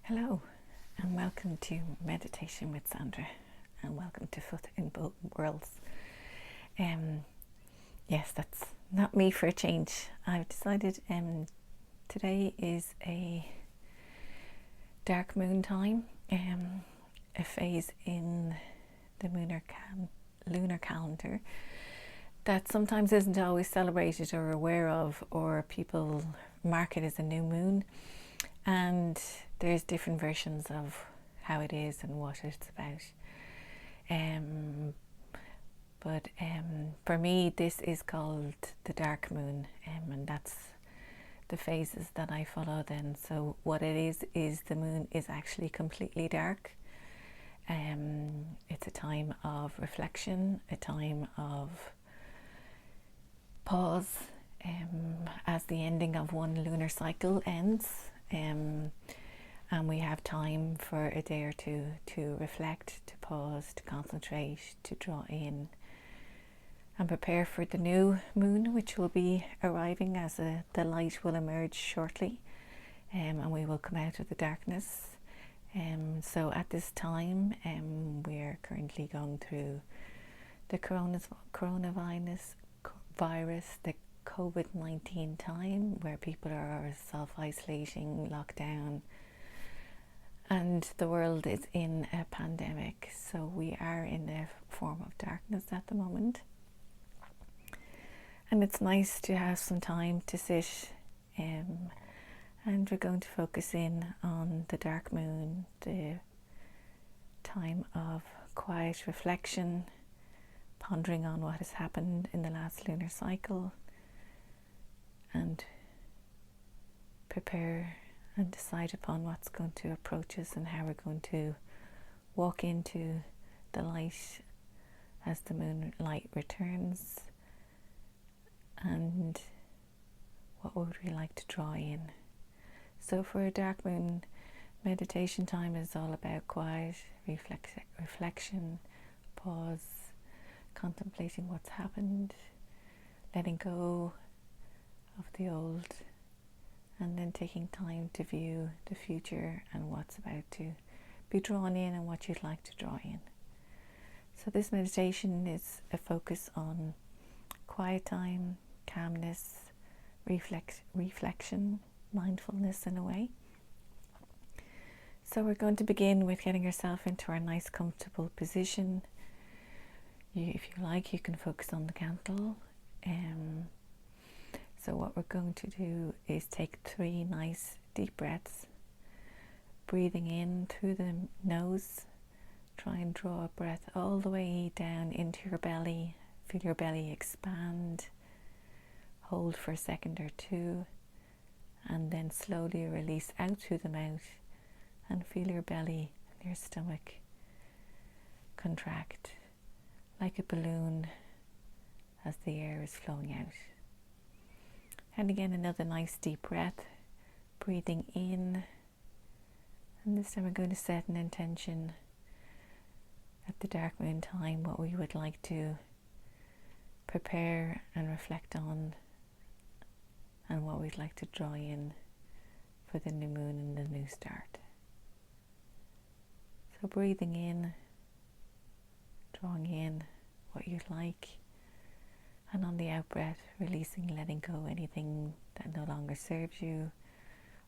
Hello, and welcome to Meditation with Sandra, and welcome to Foot in Both Worlds. Yes, that's not me for a change. I've decided today is a dark moon time, a phase in the lunar calendar that sometimes isn't always celebrated or aware of, or people mark it as a new moon. And there's different versions of how it is and what it's about. But for me, this is called the dark moon, and that's the phases that I follow then. So what it is the moon is actually completely dark. It's a time of reflection, a time of pause, as the ending of one lunar cycle ends. And we have time for a day or two to reflect, to pause, to concentrate, to draw in and prepare for the new moon, which will be arriving as the light will emerge shortly, and we will come out of the darkness. So at this time, we're currently going through the coronavirus, the COVID-19 time, where people are self-isolating, lockdown, and the world is in a pandemic. So we are in a form of darkness at the moment. And it's nice to have some time to sit, and we're going to focus in on the dark moon, the time of quiet reflection, pondering on what has happened in the last lunar cycle, and prepare and decide upon what's going to approach us and how we're going to walk into the light as the moonlight returns, and what would we like to draw in. So for a dark moon, meditation time is all about quiet reflection, pause, contemplating what's happened, letting go of the old, and then taking time to view the future and what's about to be drawn in and what you'd like to draw in. So this meditation is a focus on quiet time, calmness, reflection, mindfulness in a way. So we're going to begin with getting yourself into a nice comfortable position. If you like, you can focus on the candle. So what we're going to do is take 3 nice deep breaths, breathing in through the nose. Try and draw a breath all the way down into your belly. Feel your belly expand. Hold for a second or two, and then slowly release out through the mouth, and feel your belly and your stomach contract like a balloon as the air is flowing out. And again, another nice deep breath, breathing in. And this time we're going to set an intention at the dark moon time, what we would like to prepare and reflect on, and what we'd like to draw in for the new moon and the new start. So breathing in, drawing in what you'd like, and on the out breath, releasing, letting go anything that no longer serves you,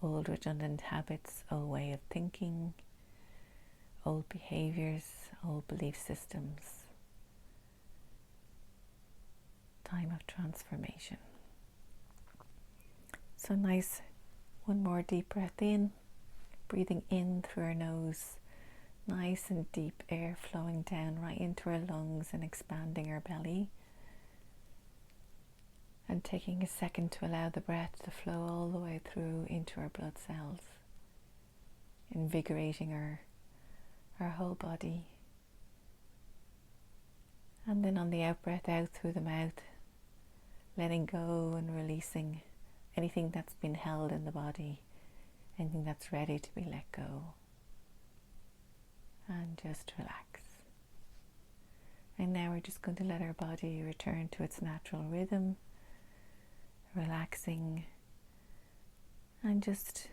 old redundant habits, old way of thinking, old behaviors, old belief systems. Time of transformation. So nice, one more deep breath in, breathing in through our nose, nice and deep air flowing down right into our lungs and expanding our belly. And taking a second to allow the breath to flow all the way through into our blood cells, invigorating our whole body. And then on the out breath out through the mouth, letting go and releasing anything that's been held in the body, anything that's ready to be let go. And just relax. And now we're just going to let our body return to its natural rhythm, relaxing and just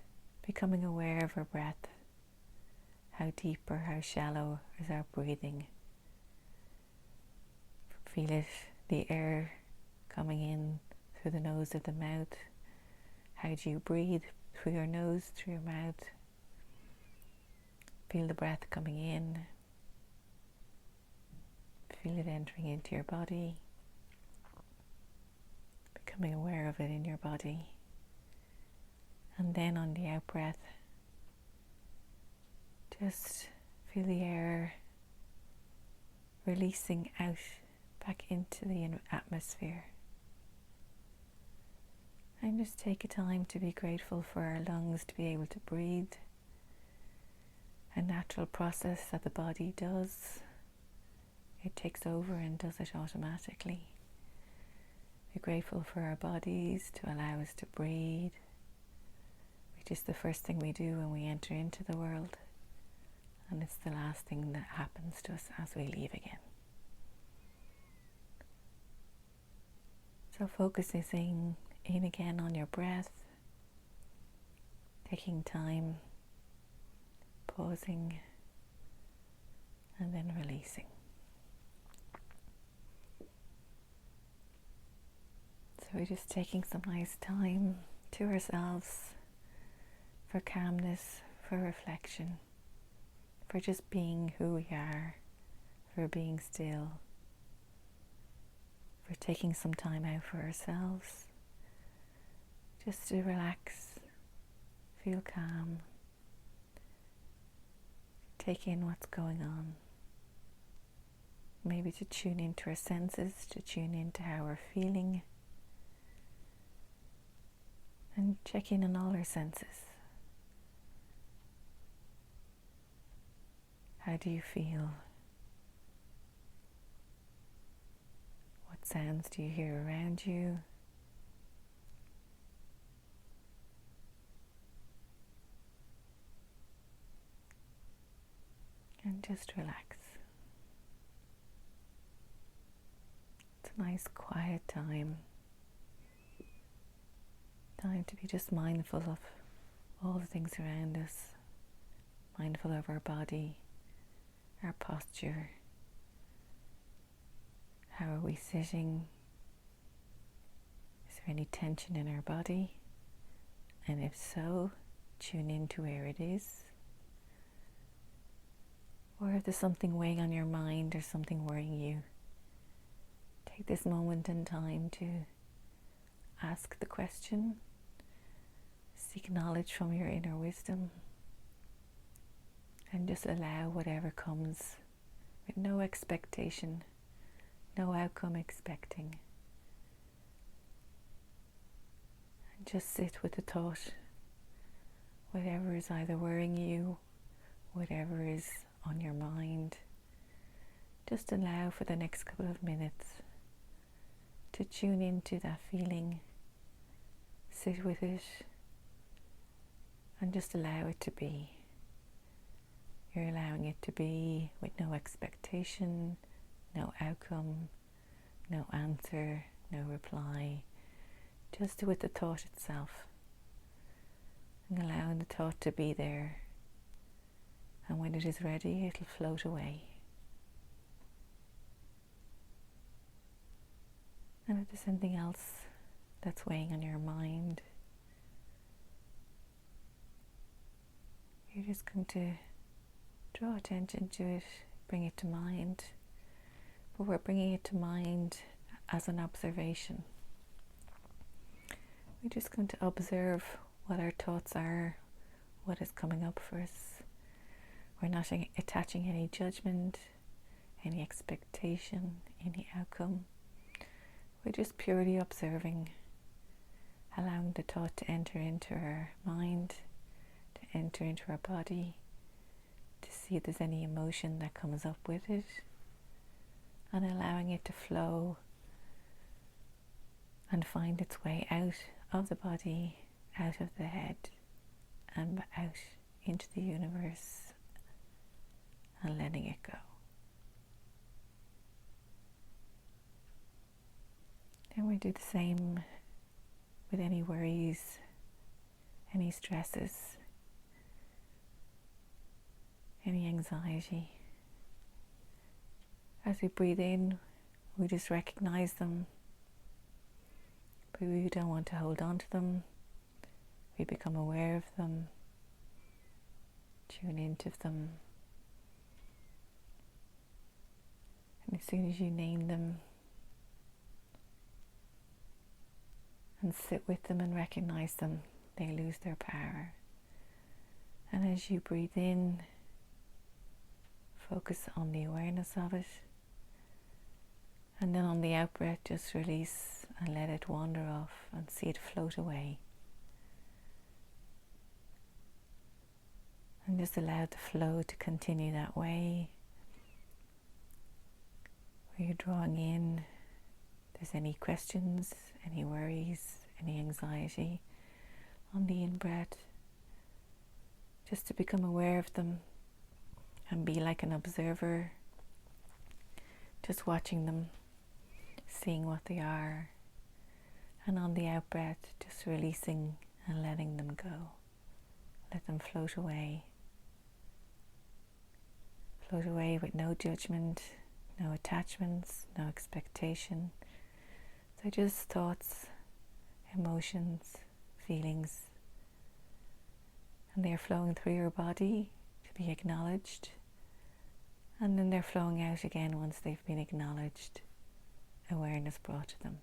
becoming aware of our breath How deep or how shallow is our breathing? Feel it, the air coming in through the nose or the mouth. How do you breathe? Through your nose, through your mouth. Feel the breath coming in. Feel it entering into your body. Becoming aware of it in your body. And then on the out breath, just feel the air releasing out back into the atmosphere. And just take a time to be grateful for our lungs to be able to breathe. A natural process that the body does. It takes over and does it automatically. Be grateful for our bodies to allow us to breathe, which is the first thing we do when we enter into the world. And it's the last thing that happens to us as we leave again. So focusing in again on your breath, taking time, pausing, and then releasing. So we're just taking some nice time to ourselves for calmness, for reflection, for just being who we are, for being still, for taking some time out for ourselves, just to relax, feel calm, take in what's going on, maybe to tune into our senses, to tune into how we're feeling, and check in on all our senses. How do you feel? What sounds do you hear around you? And just relax. It's a nice quiet time. Time to be just mindful of all the things around us. Mindful of our body, our posture. How are we sitting? Is there any tension in our body? And if so, tune into where it is. Or if there's something weighing on your mind or something worrying you, take this moment in time to ask the question, seek knowledge from your inner wisdom, and just allow whatever comes with no expectation, no outcome expecting. And just sit with the thought, whatever is either worrying you, whatever is on your mind. Just allow for the next couple of minutes to tune into that feeling, sit with it, and just allow it to be. You're allowing it to be with no expectation, no outcome, no answer, no reply, just with the thought itself, and allowing the thought to be there. And when it is ready, it'll float away. And if there's anything else that's weighing on your mind, you're just going to draw attention to it, bring it to mind. But we're bringing it to mind as an observation. We're just going to observe what our thoughts are, what is coming up for us. We're not attaching any judgment, any expectation, any outcome. We're just purely observing, allowing the thought to enter into our mind, to enter into our body, to see if there's any emotion that comes up with it, and allowing it to flow and find its way out of the body, out of the head, and out into the universe, and letting it go. And we do the same with any worries, any stresses, any anxiety. As we breathe in, we just recognize them, but we don't want to hold on to them. We become aware of them, tune into them, and as soon as you name them and sit with them and recognize them, they lose their power. And as you breathe in, focus on the awareness of it, and then on the out breath, just release and let it wander off and see it float away. And just allow the flow to continue that way, where you're drawing in, if there's any questions, any worries, any anxiety, on the in-breath, just to become aware of them and be like an observer, just watching them, seeing what they are, and on the out-breath, just releasing and letting them go. Let them float away. Float away with no judgment, no attachments, no expectation. They're just thoughts, emotions, feelings, and they're flowing through your body to be acknowledged, and then they're flowing out again once they've been acknowledged, awareness brought to them.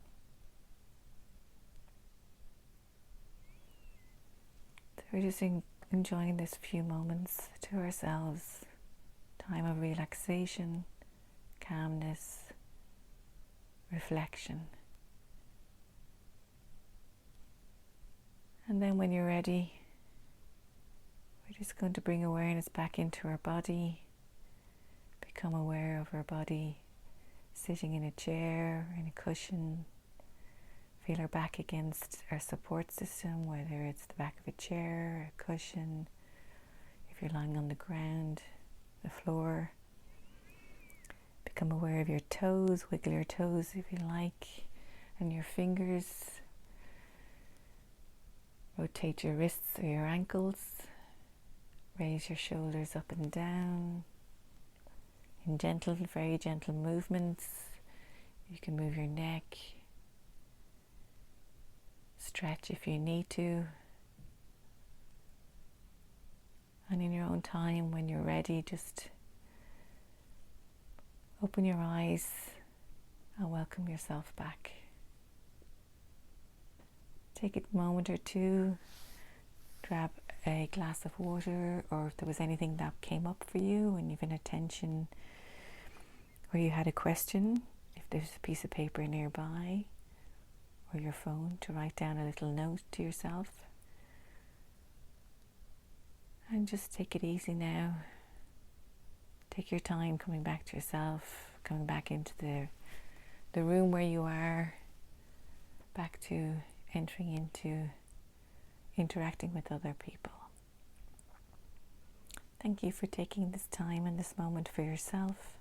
So we're just enjoying this few moments to ourselves, time of relaxation, calmness, reflection. And then when you're ready, we're just going to bring awareness back into our body, become aware of our body sitting in a chair, in a cushion. Feel our back against our support system, whether it's the back of a chair, a cushion, if you're lying on the ground, the floor. Become aware of your toes, wiggle your toes if you like, and your fingers. Rotate your wrists or your ankles. Raise your shoulders up and down. In gentle, very gentle movements, you can move your neck. Stretch if you need to. And in your own time, when you're ready, just open your eyes and welcome yourself back. Take a moment or two, grab a glass of water, or if there was anything that came up for you and you've an attention or you had a question, if there's a piece of paper nearby or your phone, to write down a little note to yourself. And just take it easy now. Take your time coming back to yourself, coming back into the room where you are, back to entering into interacting with other people. Thank you for taking this time and this moment for yourself.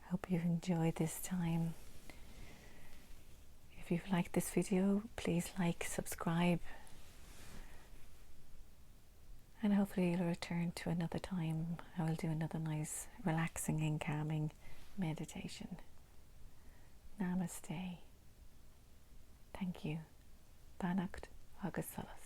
Hope you've enjoyed this time. If you've liked this video, please like, subscribe, and hopefully you'll return to another time. I will do another nice relaxing and calming meditation. Namaste. Thank you. Banacht agus Salas.